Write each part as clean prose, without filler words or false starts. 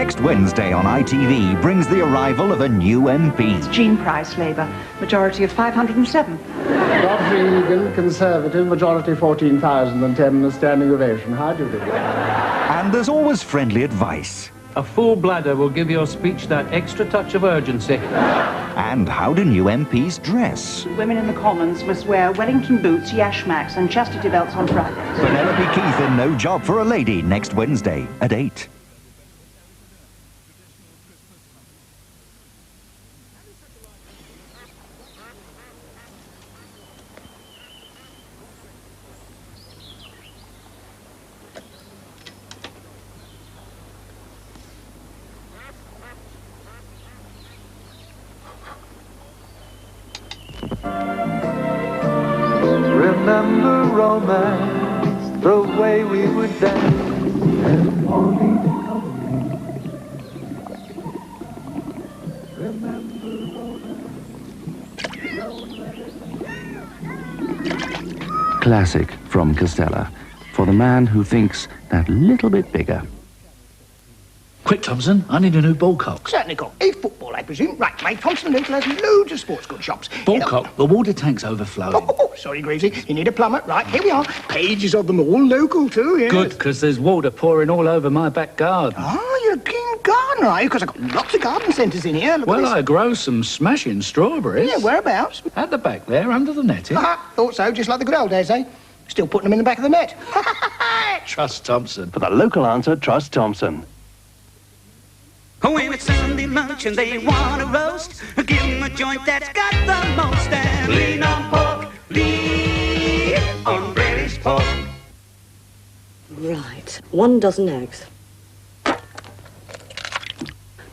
Next Wednesday on ITV brings the arrival of a new MP. Jean Price, Labour, majority of 507. Godfrey Egan, Conservative, majority 14,010, a standing ovation. How do you do? And there's always friendly advice. A full bladder will give your speech that extra touch of urgency. And how do new MPs dress? Women in the Commons must wear Wellington boots, yashmaks and chastity belts on Fridays. Penelope Keith in No Job for a Lady next Wednesday at 8. Remember romance, the way we would dance and only Classic from Costello, for the man who thinks that little bit bigger. Quick, Thompson, I need a new ballcock. Certainly got a football, I presume. Right, Craig Thompson Local has loads of sports goods shops. Ballcock? The water tank's overflowing. Oh, sorry, Greasy. You need a plumber. Right, here we are. Pages of them all local, too, yes. Good, because there's water pouring all over my back garden. Oh, you're a keen gardener, are you? Because I've got lots of garden centres in here. Look Well, at I grow some smashing strawberries. this. Yeah, whereabouts? At the back there, under the netting. Thought so, just like the good old days, eh? Still putting them in the back of the net. Trust Thompson. For the local answer, trust Thompson. When it's Sunday lunch and they want to roast, give them a joint that's got the most. And lean on pork, lean on British pork. Right, 1 dozen eggs.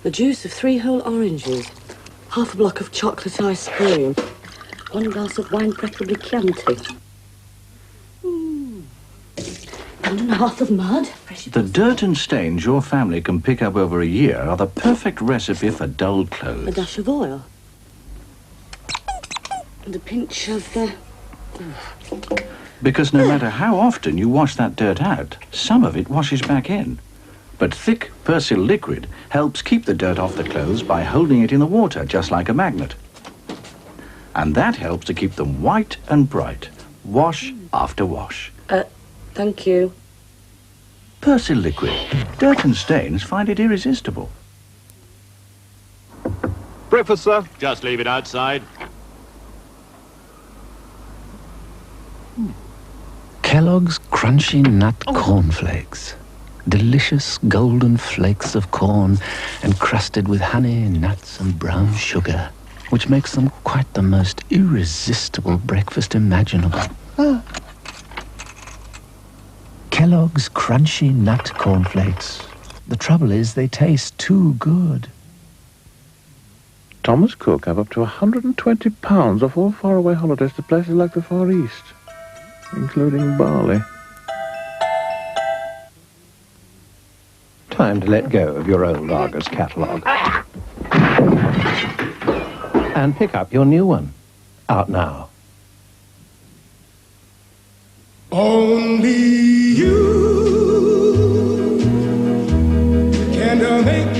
The juice of 3 whole oranges. Half a block of chocolate ice cream. 1 glass of wine, preferably Chianti. 1 1/2 of mud. The dirt and stains your family can pick up over a year are the perfect recipe for dull A clothes. dash of oil. And a pinch of... Because no matter how often you wash that dirt out, some of it washes back in. But thick Persil liquid helps keep the dirt off the clothes by holding it in the water, just like a magnet. And that helps to keep them white and bright, wash after wash. Thank you. Persil liquid. Dirt and stains find it irresistible. Breakfast, sir. Just leave it outside. Kellogg's Crunchy Nut Cornflakes. Delicious golden flakes of corn encrusted with honey, nuts and brown sugar, which makes them quite the most irresistible breakfast imaginable. Kellogg's Crunchy Nut Cornflakes. The trouble is they taste too good. Thomas Cook have up to £120 off all faraway holidays to places like the Far East, including Bali. Time to let go of your old Argus catalogue. And pick up your new one. Out now. Only you can make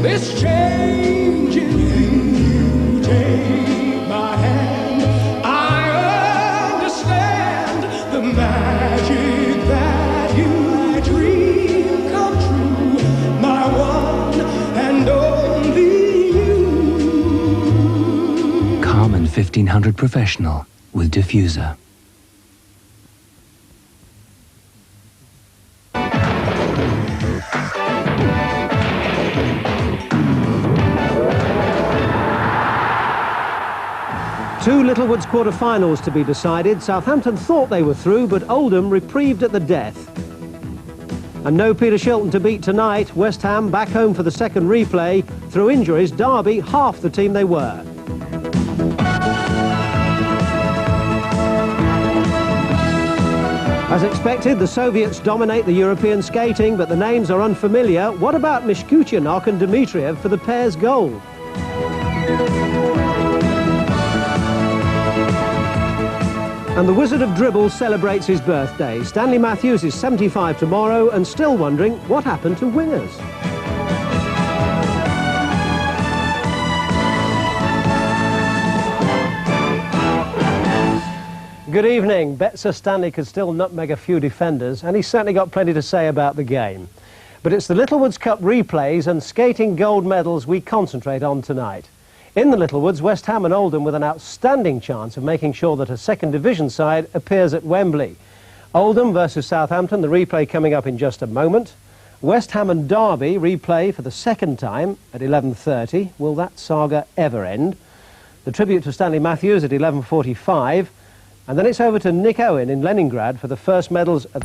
this change in you. Take my hand. I understand the magic that you dream come true. My one and only you. Carmen 1500 Professional with diffuser. Two Littlewoods quarter-finals to be decided. Southampton thought they were through, but Oldham reprieved at the death. And no Peter Shilton to beat tonight. West Ham back home for the second replay. Through injuries, Derby half the team they were. As expected, the Soviets dominate the European skating, but the names are unfamiliar. What about Mishkutianok and Dmitriev for the pair's goal? And the Wizard of Dribble celebrates his birthday. Stanley Matthews is 75 tomorrow and still wondering what happened to wingers. Good evening. Bet Sir Stanley could still nutmeg a few defenders, and he's certainly got plenty to say about the game. But it's the Littlewoods Cup replays and skating gold medals we concentrate on tonight. In the Littlewoods, West Ham and Oldham with an outstanding chance of making sure that a second division side appears at Wembley. Oldham versus Southampton, the replay coming up in just a moment. West Ham and Derby replay for the second time at 11:30. Will that saga ever end? The tribute to Stanley Matthews at 11:45. And then it's over to Nick Owen in Leningrad for the first medals of